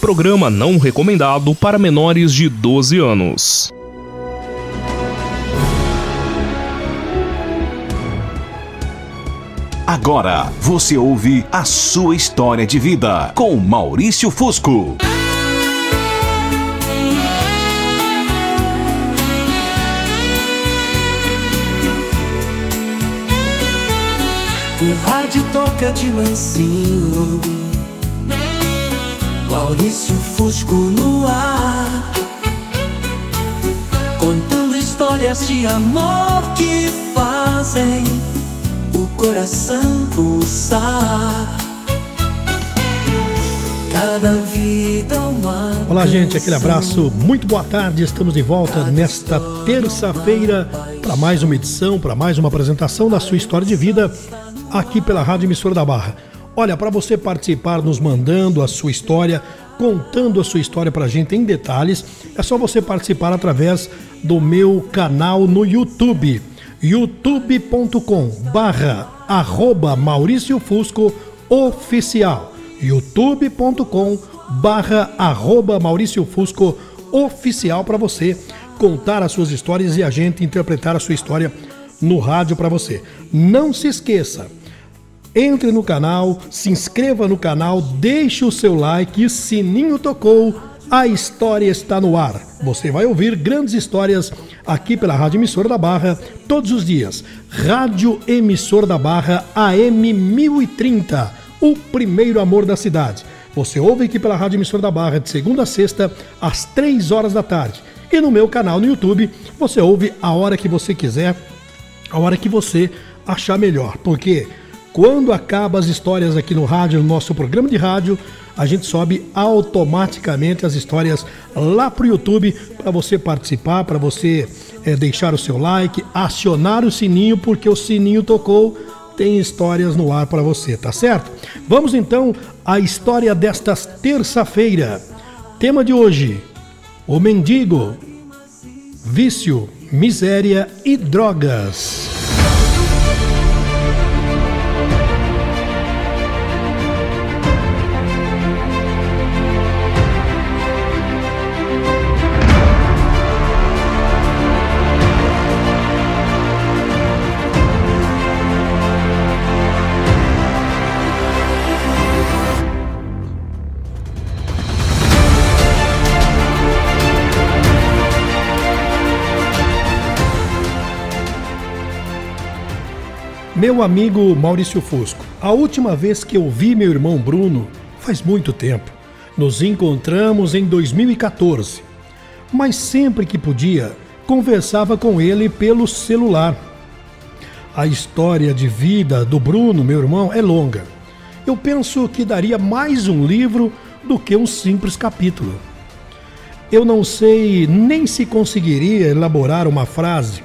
Programa não recomendado para menores de 12 anos. Agora você ouve a sua história de vida com Maurício Fusco. O rádio toca de mansinho, Maurício Fusco no ar, contando histórias de amor que fazem o coração pulsar. Cada vida uma. Olá, gente, aquele abraço, muito boa tarde. Estamos de volta nesta terça-feira para mais uma edição, para mais uma apresentação da sua história de vida aqui pela Rádio Emissora da Barra. Olha, para você participar nos mandando a sua história, contando a sua história pra gente em detalhes, é só você participar através do meu canal no YouTube, youtube.com/Maurício Fusco Oficial, youtube.com/Maurício Fusco Oficial, para você contar as suas histórias e a gente interpretar a sua história no rádio para você. Não se esqueça, entre no canal, se inscreva no canal, deixe o seu like, sininho tocou, a história está no ar. Você vai ouvir grandes histórias aqui pela Rádio Emissora da Barra todos os dias. Rádio Emissora da Barra AM 1030, o primeiro amor da cidade. Você ouve aqui pela Rádio Emissora da Barra de segunda a sexta às 3 horas da tarde. E no meu canal no YouTube, você ouve a hora que você quiser, a hora que você achar melhor. Porque quando acabam as histórias aqui no rádio, no nosso programa de rádio, a gente sobe automaticamente as histórias lá pro YouTube para você participar, para você deixar o seu like, acionar o sininho, porque o sininho tocou, tem histórias no ar para você, tá certo? Vamos então à história desta terça-feira. Tema de hoje: o mendigo, vício, miséria e drogas. Meu amigo Maurício Fusco, a última vez que eu vi meu irmão Bruno faz muito tempo. Nos encontramos em 2014, mas sempre que podia, conversava com ele pelo celular. A história de vida do Bruno, meu irmão, é longa. Eu penso que daria mais um livro do que um simples capítulo. Eu não sei nem se conseguiria elaborar uma frase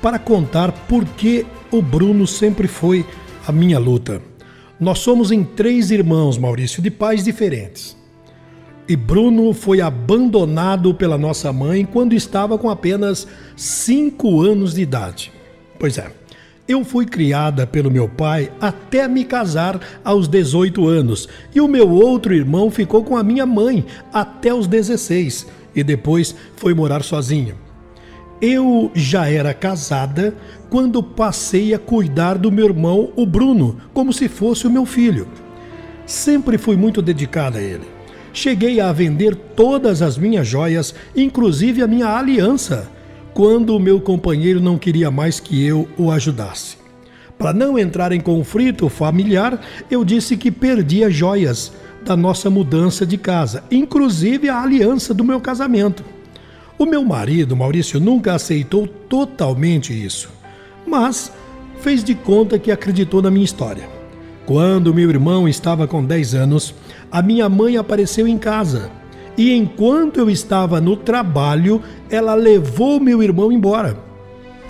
para contar por que o Bruno sempre foi a minha luta. Nós somos em 3 irmãos, Maurício, de pais diferentes. E Bruno foi abandonado pela nossa mãe quando estava com apenas 5 anos de idade. Pois é, eu fui criada pelo meu pai até me casar aos 18 anos. E o meu outro irmão ficou com a minha mãe até os 16 e depois foi morar sozinho. Eu já era casada quando passei a cuidar do meu irmão, o Bruno, como se fosse o meu filho. Sempre fui muito dedicada a ele. Cheguei a vender todas as minhas joias, inclusive a minha aliança, quando o meu companheiro não queria mais que eu o ajudasse. Para não entrar em conflito familiar, eu disse que perdi as joias da nossa mudança de casa, inclusive a aliança do meu casamento. O meu marido, Maurício, nunca aceitou totalmente isso, mas fez de conta que acreditou na minha história. Quando meu irmão estava com 10 anos, a minha mãe apareceu em casa e enquanto eu estava no trabalho, ela levou meu irmão embora.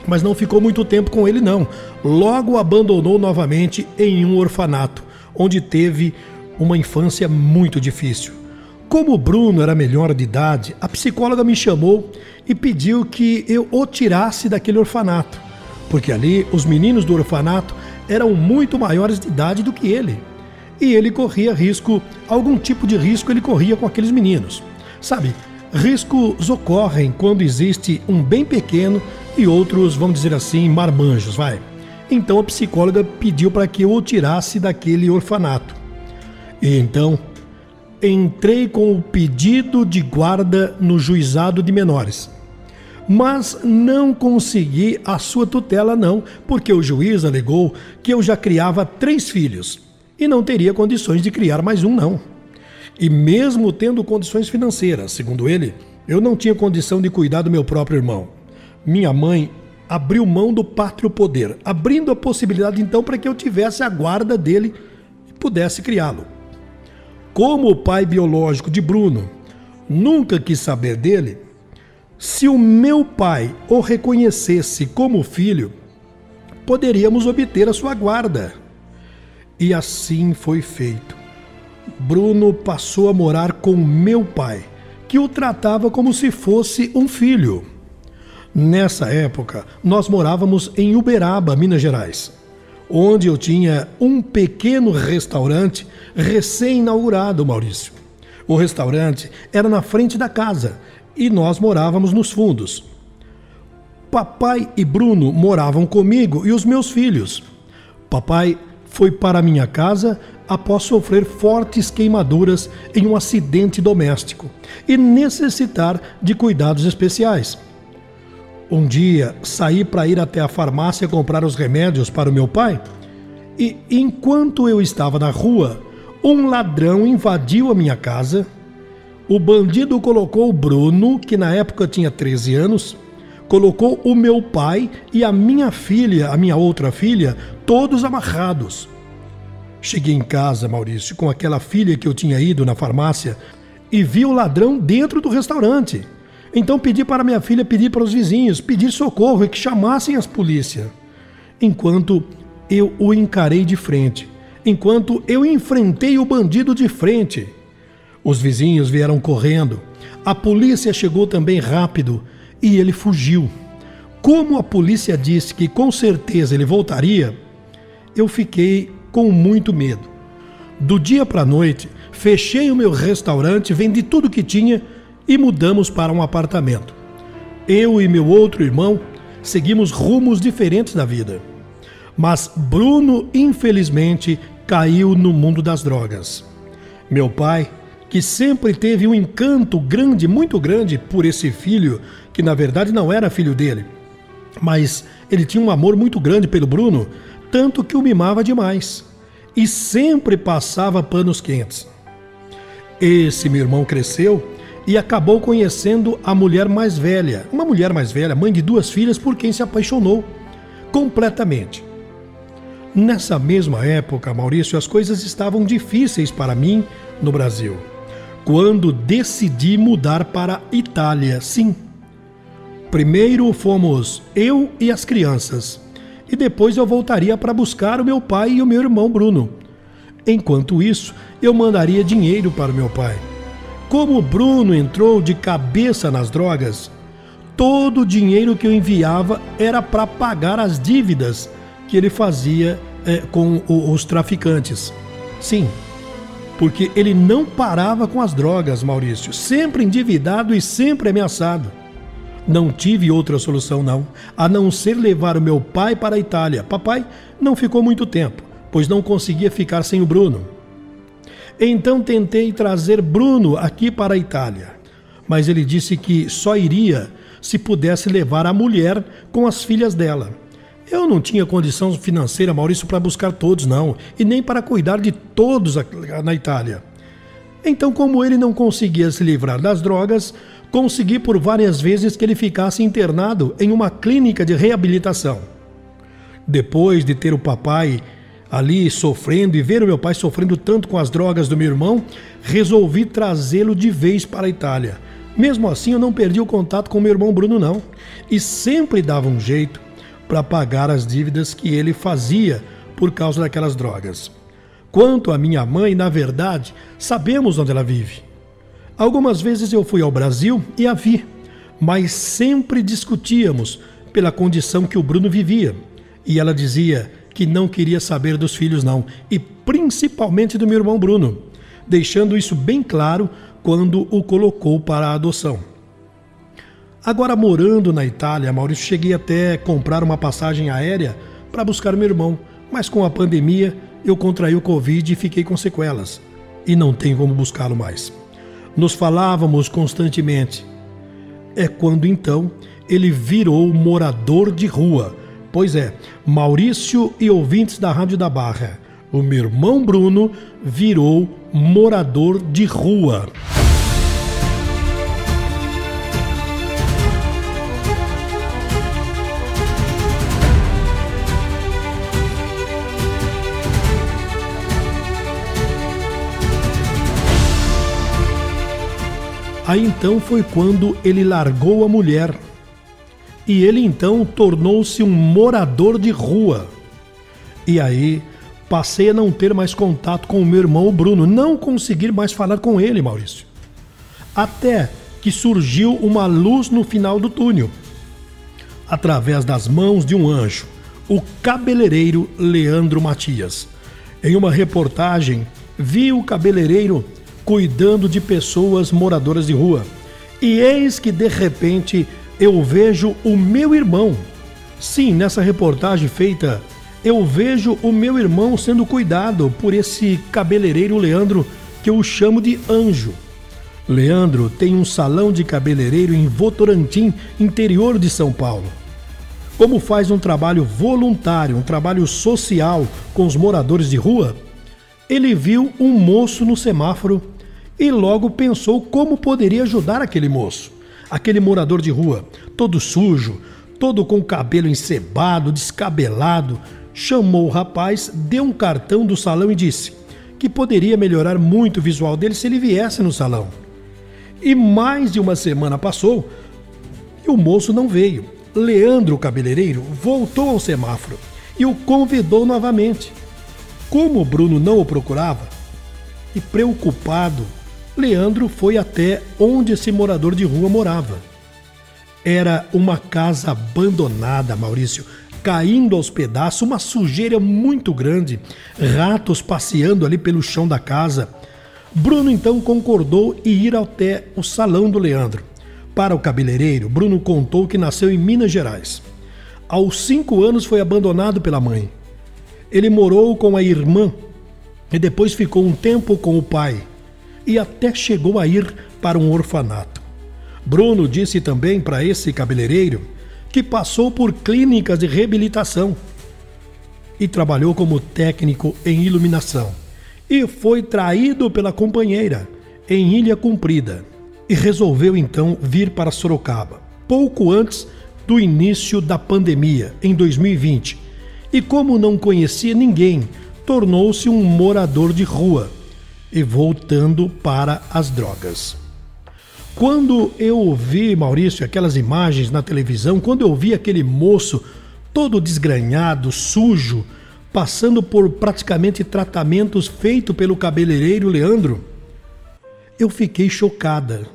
Mas não ficou muito tempo com ele não, logo o abandonou novamente em um orfanato, onde teve uma infância muito difícil. Como o Bruno era menor de idade, a psicóloga me chamou e pediu que eu o tirasse daquele orfanato, porque ali os meninos do orfanato eram muito maiores de idade do que ele. e ele corria risco, algum tipo de risco ele corria com aqueles meninos. Sabe, riscos ocorrem quando existe um bem pequeno e outros, vamos dizer assim, marmanjos, vai. Então a psicóloga pediu para que eu o tirasse daquele orfanato. E então entrei com o pedido de guarda no juizado de menores. Mas não consegui a sua tutela não, porque o juiz alegou que eu já criava 3 filhos e não teria condições de criar mais um não. E mesmo tendo condições financeiras, segundo ele, eu não tinha condição de cuidar do meu próprio irmão. Minha mãe abriu mão do pátrio poder, abrindo a possibilidade então para que eu tivesse a guarda dele e pudesse criá-lo. Como o pai biológico de Bruno nunca quis saber dele, se o meu pai o reconhecesse como filho, poderíamos obter a sua guarda. E assim foi feito. Bruno passou a morar com meu pai, que o tratava como se fosse um filho. Nessa época, nós morávamos em Uberaba, Minas Gerais, onde eu tinha um pequeno restaurante recém-inaugurado, Maurício. O restaurante era na frente da casa e nós morávamos nos fundos. Papai e Bruno moravam comigo e os meus filhos. Papai foi para minha casa após sofrer fortes queimaduras em um acidente doméstico e necessitar de cuidados especiais. Um dia saí para ir até a farmácia comprar os remédios para o meu pai e, enquanto eu estava na rua, um ladrão invadiu a minha casa. O bandido colocou o Bruno, que na época tinha 13 anos, colocou o meu pai e a minha filha, a minha outra filha, todos amarrados. Cheguei em casa, Maurício, com aquela filha que eu tinha ido na farmácia e vi o ladrão dentro do restaurante. Então pedi para minha filha pedir para os vizinhos, pedir socorro e que chamassem as polícias. Enquanto eu o encarei de frente, enquanto eu enfrentei o bandido de frente. Os vizinhos vieram correndo, a polícia chegou também rápido e ele fugiu. Como a polícia disse que com certeza ele voltaria, eu fiquei com muito medo. Do dia para a noite, fechei o meu restaurante, vendi tudo que tinha e mudamos para um apartamento. Eu e meu outro irmão seguimos rumos diferentes da vida. Mas Bruno, infelizmente, caiu no mundo das drogas. Meu pai, que sempre teve um encanto grande, muito grande por esse filho, que na verdade não era filho dele, mas ele tinha um amor muito grande pelo Bruno, tanto que o mimava demais e sempre passava panos quentes. Esse meu irmão cresceu e acabou conhecendo a mulher mais velha, uma mulher mais velha, mãe de 2 filhas, por quem se apaixonou completamente. Nessa mesma época, Maurício, as coisas estavam difíceis para mim no Brasil, quando decidi mudar para a Itália, sim. Primeiro fomos eu e as crianças, e depois eu voltaria para buscar o meu pai e o meu irmão Bruno. Enquanto isso, eu mandaria dinheiro para o meu pai. Como o Bruno entrou de cabeça nas drogas, todo o dinheiro que eu enviava era para pagar as dívidas que ele fazia com os traficantes. Sim, porque ele não parava com as drogas, Maurício, sempre endividado e sempre ameaçado. Não tive outra solução não, a não ser levar o meu pai para a Itália. Papai não ficou muito tempo, pois não conseguia ficar sem o Bruno. Então tentei trazer Bruno aqui para a Itália, mas ele disse que só iria se pudesse levar a mulher com as filhas dela. Eu não tinha condição financeira, Maurício, para buscar todos, não, e nem para cuidar de todos na Itália. Então, como ele não conseguia se livrar das drogas, consegui por várias vezes que ele ficasse internado em uma clínica de reabilitação. Depois de ter o papai ali sofrendo e ver o meu pai sofrendo tanto com as drogas do meu irmão, resolvi trazê-lo de vez para a Itália. Mesmo assim, eu não perdi o contato com o meu irmão Bruno, não, e sempre dava um jeito para pagar as dívidas que ele fazia por causa daquelas drogas. Quanto à minha mãe, na verdade, sabemos onde ela vive. Algumas vezes eu fui ao Brasil e a vi, mas sempre discutíamos pela condição que o Bruno vivia. E ela dizia que não queria saber dos filhos não, e principalmente do meu irmão Bruno, deixando isso bem claro quando o colocou para a adoção. Agora, morando na Itália, Maurício, cheguei até comprar uma passagem aérea para buscar meu irmão, mas com a pandemia eu contraí o Covid e fiquei com sequelas, e não tenho como buscá-lo mais. Nos falávamos constantemente. É quando então ele virou morador de rua. Pois é, Maurício e ouvintes da Rádio da Barra, o meu irmão Bruno virou morador de rua. Aí então foi quando ele largou a mulher. E ele então tornou-se um morador de rua. E aí passei a não ter mais contato com o meu irmão Bruno, não conseguir mais falar com ele, Maurício. Até que surgiu uma luz no final do túnel, através das mãos de um anjo, o cabeleireiro Leandro Matias. Em uma reportagem, vi o cabeleireiro cuidando de pessoas moradoras de rua. E eis que de repente eu vejo o meu irmão. Sim, nessa reportagem feita, eu vejo o meu irmão sendo cuidado por esse cabeleireiro Leandro, que eu chamo de anjo. Leandro tem um salão de cabeleireiro em Votorantim, interior de São Paulo. Como faz um trabalho voluntário, um trabalho social com os moradores de rua, ele viu um moço no semáforo e logo pensou como poderia ajudar aquele moço, aquele morador de rua, todo sujo, todo com o cabelo encebado, descabelado. Chamou o rapaz, deu um cartão do salão e disse que poderia melhorar muito o visual dele se ele viesse no salão. E mais de uma semana passou e o moço não veio. Leandro, o cabeleireiro, voltou ao semáforo e o convidou novamente. Como o Bruno não o procurava, e preocupado, Leandro foi até onde esse morador de rua morava. Era uma casa abandonada, Maurício, caindo aos pedaços, uma sujeira muito grande, ratos passeando ali pelo chão da casa. Bruno então concordou em ir até o salão do Leandro. Para o cabeleireiro, Bruno contou que nasceu em Minas Gerais. Aos 5 anos foi abandonado pela mãe. Ele morou com a irmã e depois ficou um tempo com o pai e até chegou a ir para um orfanato. Bruno disse também para esse cabeleireiro que passou por clínicas de reabilitação e trabalhou como técnico em iluminação e foi traído pela companheira em Ilha Comprida e resolveu então vir para Sorocaba, pouco antes do início da pandemia, em 2020. E como não conhecia ninguém, tornou-se um morador de rua e voltando para as drogas. Quando eu vi, Maurício, aquelas imagens na televisão, quando eu vi aquele moço todo desgrenhado, sujo, passando por praticamente tratamentos feitos pelo cabeleireiro Leandro, eu fiquei chocada.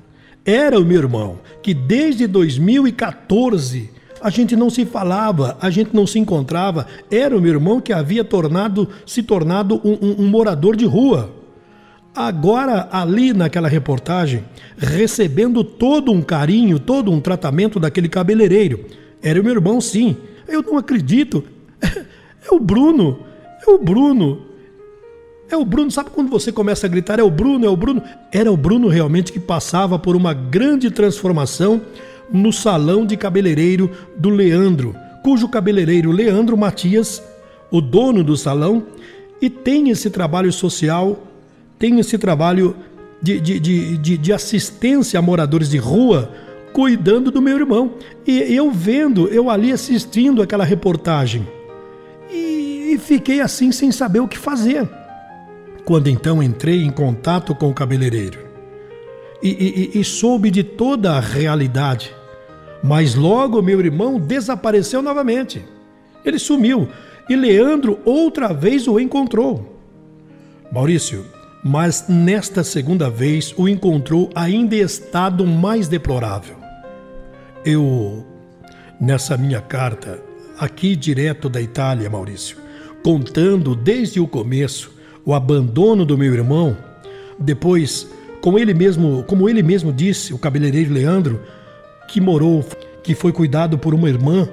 Era o meu irmão, que desde 2014 a gente não se falava, a gente não se encontrava. Era o meu irmão que havia se tornado um morador de rua. Agora, ali naquela reportagem, recebendo todo um carinho, todo um tratamento daquele cabeleireiro. Era o meu irmão, sim. Eu não acredito. É o Bruno. É o Bruno. É o Bruno. Sabe quando você começa a gritar, é o Bruno, é o Bruno? Era o Bruno realmente que passava por uma grande transformação no salão de cabeleireiro do Leandro, cujo cabeleireiro Leandro Matias, o dono do salão, e tem esse trabalho social, tem esse trabalho de assistência a moradores de rua, cuidando do meu irmão. E eu ali assistindo aquela reportagem, e fiquei assim sem saber o que fazer. Quando então entrei em contato com o cabeleireiro e soube de toda a realidade, mas logo meu irmão desapareceu novamente. Ele sumiu e Leandro outra vez o encontrou. Maurício, mas nesta segunda vez o encontrou ainda em estado mais deplorável. Eu, nessa minha carta, aqui direto da Itália, Maurício, contando desde o começo o abandono do meu irmão. Depois, como ele mesmo disse, o cabeleireiro Leandro, que foi cuidado por uma irmã,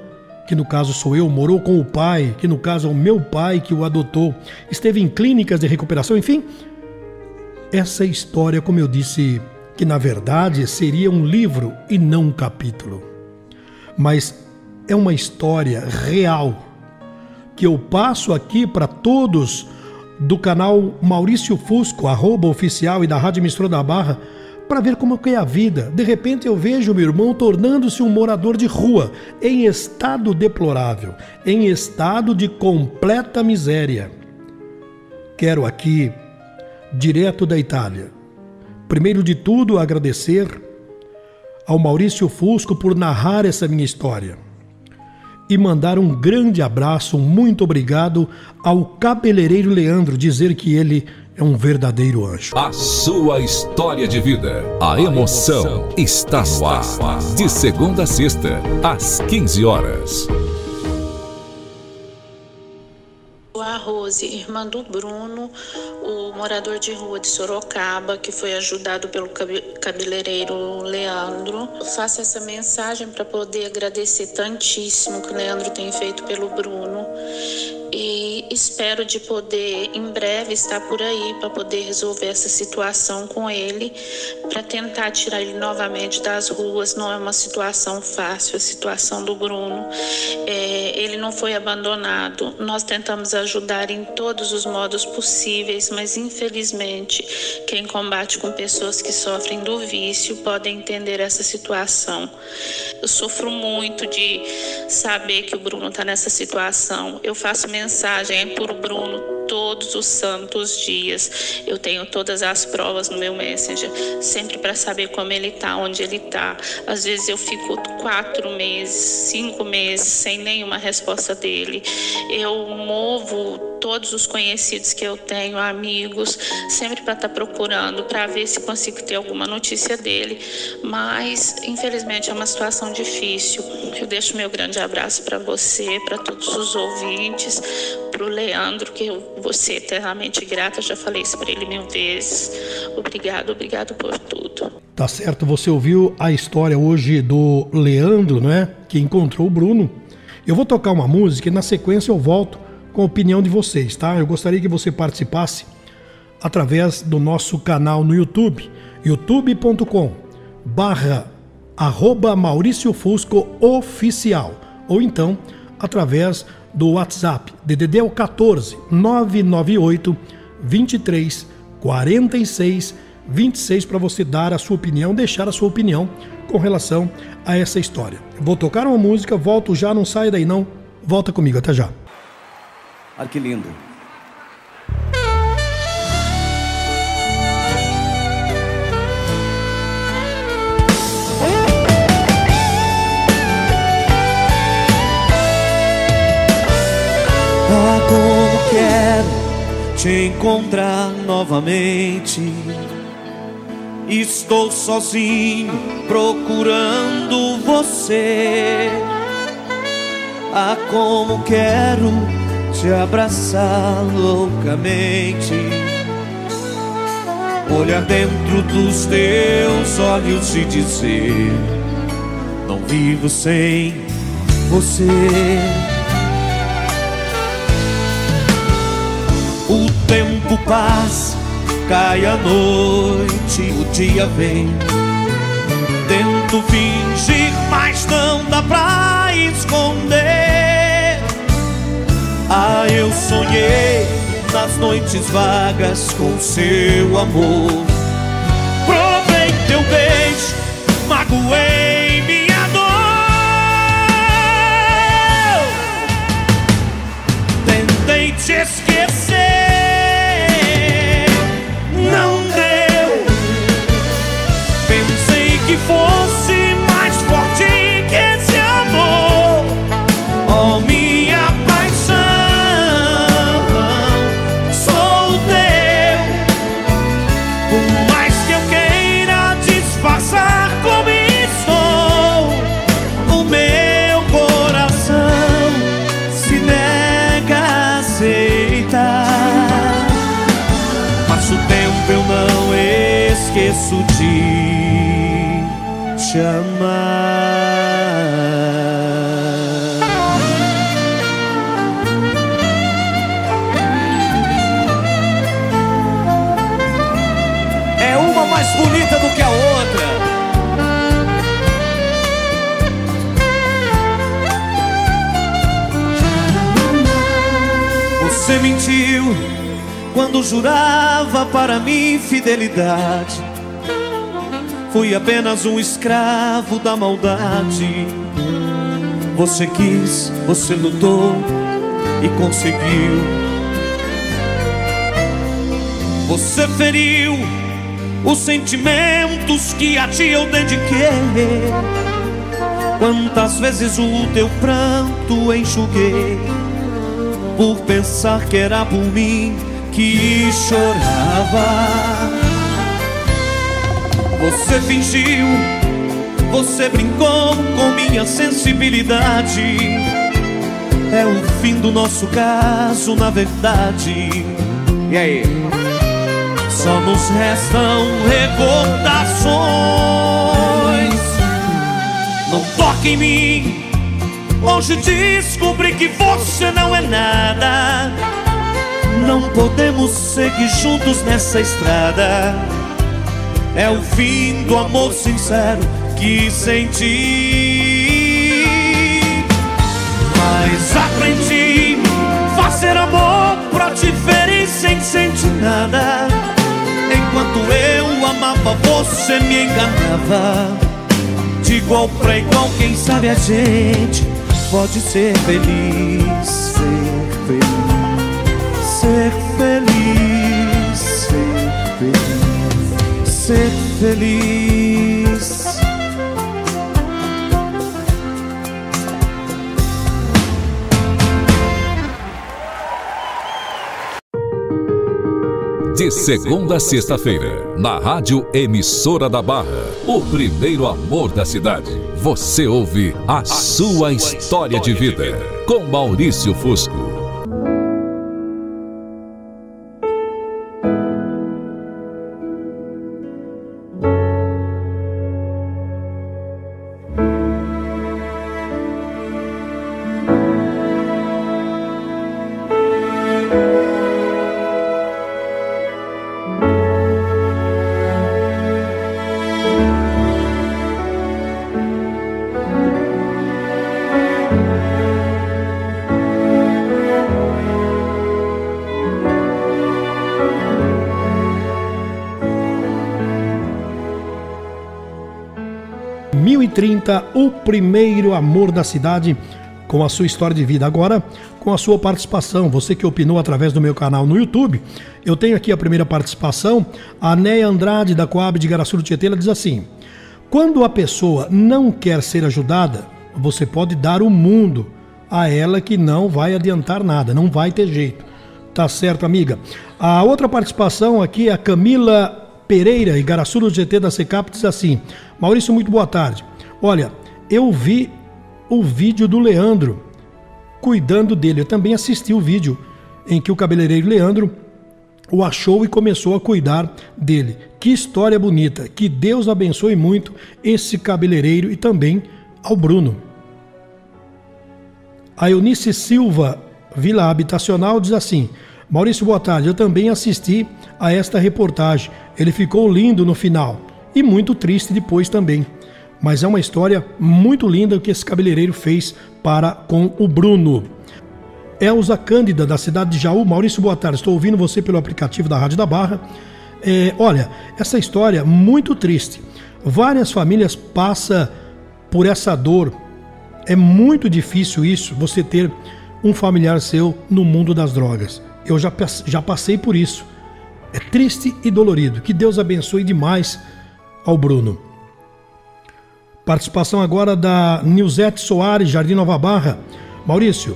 que no caso sou eu, morou com o pai, que no caso é o meu pai que o adotou, esteve em clínicas de recuperação, enfim. Essa história, como eu disse, que na verdade seria um livro e não um capítulo. Mas é uma história real que eu passo aqui para todos do canal Maurício Fusco, @oficial, e da Rádio Emissora da Barra, para ver como é a vida. De repente eu vejo meu irmão tornando-se um morador de rua, em estado deplorável, em estado de completa miséria. Quero aqui, direto da Itália, primeiro de tudo agradecer ao Maurício Fusco por narrar essa minha história e mandar um grande abraço, um muito obrigado ao cabeleireiro Leandro, dizer que ele é um verdadeiro anjo. A sua história de vida. A emoção está no ar. De segunda a sexta, às 15 horas. A Rose, irmã do Bruno, o morador de rua de Sorocaba, que foi ajudado pelo cabeleireiro Leandro. Faço essa mensagem para poder agradecer tantíssimo que o Leandro tem feito pelo Bruno. E espero de poder, em breve, estar por aí para poder resolver essa situação com ele, para tentar tirar ele novamente das ruas. Não é uma situação fácil, a situação do Bruno. Ele não foi abandonado. Nós tentamos ajudar em todos os modos possíveis, mas infelizmente quem combate com pessoas que sofrem do vício pode entender essa situação. Eu sofro muito de saber que o Bruno está nessa situação. Eu faço mensagem por Bruno todos os santos dias. Eu tenho todas as provas no meu Messenger, sempre para saber como ele está, onde ele está. Às vezes eu fico 4 meses, 5 meses sem nenhuma resposta dele. Eu movo todos os conhecidos que eu tenho, amigos, sempre para estar procurando, para ver se consigo ter alguma notícia dele. Mas, infelizmente, é uma situação difícil. Eu deixo meu grande abraço para você, para todos os ouvintes, para o Leandro, que eu vou ser eternamente grata, já falei isso para ele 1000 vezes. Obrigado por tudo. Tá certo, você ouviu a história hoje do Leandro, né, que encontrou o Bruno. Eu vou tocar uma música e na sequência eu volto com a opinião de vocês, tá? Eu gostaria que você participasse através do nosso canal no YouTube, youtube.com/Maurício Fusco Oficial, ou então através do WhatsApp, DDD é o 14 998 23 46 26, para você dar a sua opinião, deixar a sua opinião com relação a essa história. Vou tocar uma música, volto já, não saia daí não, volta comigo, até já. Ah, que lindo. Ah, como quero te encontrar novamente. Estou sozinho procurando você. Ah, como quero te abraçar loucamente, olhar dentro dos teus olhos e dizer: não vivo sem você. O tempo passa, cai a noite, o dia vem. Tento fingir, mas não dá pra esconder. Ah, eu sonhei nas noites vagas com seu amor. Provei teu beijo, magoei minha dor. Tentei te esquecer, não deu. Pensei que fosse mais forte que esse amor. Oh, minha paixão, sou teu. Por mais que eu queira disfarçar como estou, esqueço de te amar. É uma mais bonita do que a outra. Você mentiu quando jurava para mim fidelidade. Fui apenas um escravo da maldade. Você quis, você lutou e conseguiu. Você feriu os sentimentos que a ti eu dediquei. Quantas vezes o teu pranto enxuguei, por pensar que era por mim que chorava. Você fingiu, você brincou com minha sensibilidade. É o fim do nosso caso, na verdade. E aí? Só nos restam recordações. Não toque em mim, longe descobri que você não é nada. Não podemos seguir juntos nessa estrada. É o fim do amor sincero que senti. Mas aprendi fazer amor pra te ferir sem sentir nada. Enquanto eu amava, você me enganava. De igual pra igual, quem sabe a gente pode ser feliz. Ser feliz, ser feliz, ser feliz, ser feliz. De segunda a sexta-feira, na Rádio Emissora da Barra, o primeiro amor da cidade. Você ouve a sua história de vida, com Maurício Fusco. O primeiro amor da cidade, com a sua história de vida. Agora, com a sua participação, você que opinou através do meu canal no YouTube, eu tenho aqui a primeira participação. A Néia Andrade, da Coab de Igaraçu do Tietê, ela diz assim: quando a pessoa não quer ser ajudada, você pode dar o mundo a ela, que não vai adiantar nada, não vai ter jeito. Tá certo, amiga? A outra participação aqui é a Camila Pereira, Igaraçu do Tietê, da Secap, diz assim: Maurício, muito boa tarde. Olha, eu vi o vídeo do Leandro cuidando dele. Eu também assisti o vídeo em que o cabeleireiro Leandro o achou e começou a cuidar dele. Que história bonita. Que Deus abençoe muito esse cabeleireiro e também ao Bruno. A Eunice Silva, Vila Habitacional, diz assim: Maurício, boa tarde. Eu também assisti a esta reportagem. Ele ficou lindo no final e muito triste depois também. Mas é uma história muito linda que esse cabeleireiro fez para com o Bruno. Elza Cândida, da cidade de Jaú. Maurício, boa tarde. Estou ouvindo você pelo aplicativo da Rádio da Barra. Olha, essa história é muito triste. Várias famílias passam por essa dor. É muito difícil isso, você ter um familiar seu no mundo das drogas. Eu já passei por isso. É triste e dolorido. Que Deus abençoe demais ao Bruno. Participação agora da Nilzete Soares, Jardim Nova Barra. Maurício,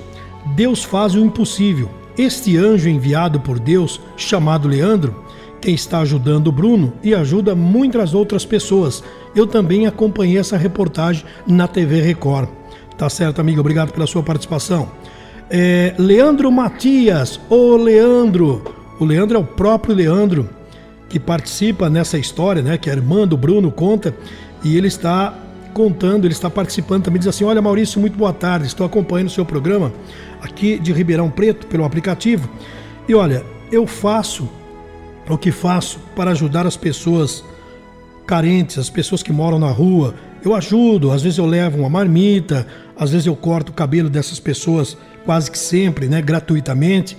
Deus faz o impossível. Este anjo enviado por Deus, chamado Leandro, quem está ajudando o Bruno e ajuda muitas outras pessoas. Eu também acompanhei essa reportagem na TV Record. Tá certo, amigo? Obrigado pela sua participação. Leandro Matias, o Leandro é o próprio Leandro, que participa nessa história, né, que a irmã do Bruno conta, e ele está contando, ele está participando também, diz assim: olha, Maurício, muito boa tarde, estou acompanhando o seu programa aqui de Ribeirão Preto pelo aplicativo, e olha, eu faço o que faço para ajudar as pessoas carentes, as pessoas que moram na rua. Eu ajudo, às vezes eu levo uma marmita, às vezes eu corto o cabelo dessas pessoas quase que sempre, né, gratuitamente,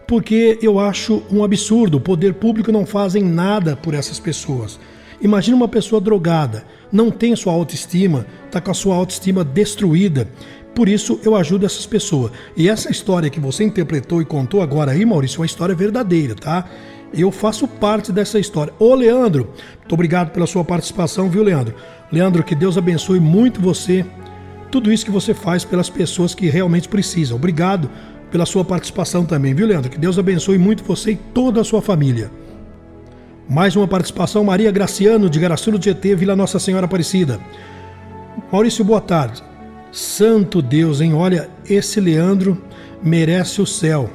porque eu acho um absurdo, o poder público não fazem nada por essas pessoas. Imagina uma pessoa drogada, não tem sua autoestima, está com a sua autoestima destruída. Por isso eu ajudo essas pessoas. E essa história que você interpretou e contou agora aí, Maurício, é uma história verdadeira, tá? Eu faço parte dessa história. Ô, Leandro, muito obrigado pela sua participação, viu, Leandro? Leandro, que Deus abençoe muito você, tudo isso que você faz pelas pessoas que realmente precisam. Obrigado pela sua participação também, viu, Leandro? Que Deus abençoe muito você e toda a sua família. Mais uma participação, Maria Graciano, de Garaçu do Tietê, Vila Nossa Senhora Aparecida. Maurício, boa tarde. Santo Deus, hein? Olha, esse Leandro merece o céu.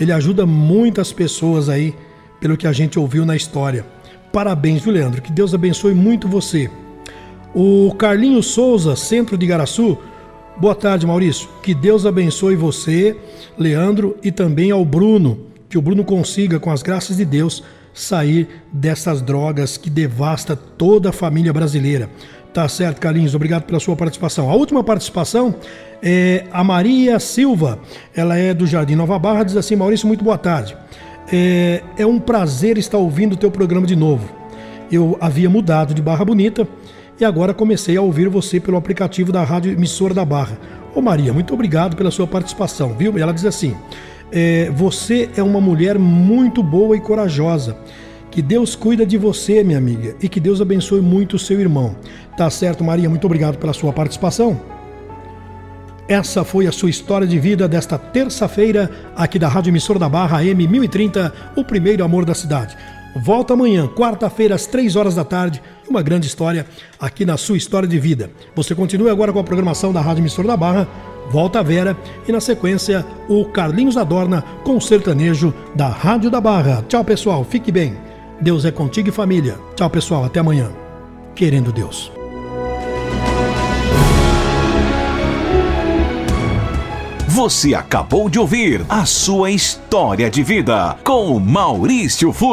Ele ajuda muitas pessoas aí, pelo que a gente ouviu na história. Parabéns, viu, Leandro? Que Deus abençoe muito você. O Carlinhos Souza, Centro de Garaçu. Boa tarde, Maurício. Que Deus abençoe você, Leandro, e também ao Bruno. Que o Bruno consiga, com as graças de Deus, sair dessas drogas que devasta toda a família brasileira. Tá certo, Carlinhos, obrigado pela sua participação. A última participação é a Maria Silva, ela é do Jardim Nova Barra, diz assim: Maurício, muito boa tarde. É um prazer estar ouvindo o teu programa de novo. Eu havia mudado de Barra Bonita e agora comecei a ouvir você pelo aplicativo da Rádio Emissora da Barra. Ô Maria, muito obrigado pela sua participação, viu? E ela diz assim: você é uma mulher muito boa e corajosa. Que Deus cuida de você, minha amiga, e que Deus abençoe muito o seu irmão. Tá certo, Maria? Muito obrigado pela sua participação. Essa foi a sua história de vida desta terça-feira, aqui da Rádio Emissora da Barra, AM 1030, o primeiro amor da cidade. Volta amanhã, quarta-feira, às 3 horas da tarde, uma grande história aqui na sua história de vida. Você continua agora com a programação da Rádio Emissora da Barra, Volta a Vera e, na sequência, o Carlinhos Adorna com o sertanejo da Rádio da Barra. Tchau, pessoal, fique bem. Deus é contigo e família. Tchau, pessoal, até amanhã. Querendo Deus. Você acabou de ouvir a sua história de vida com Maurício Fusco.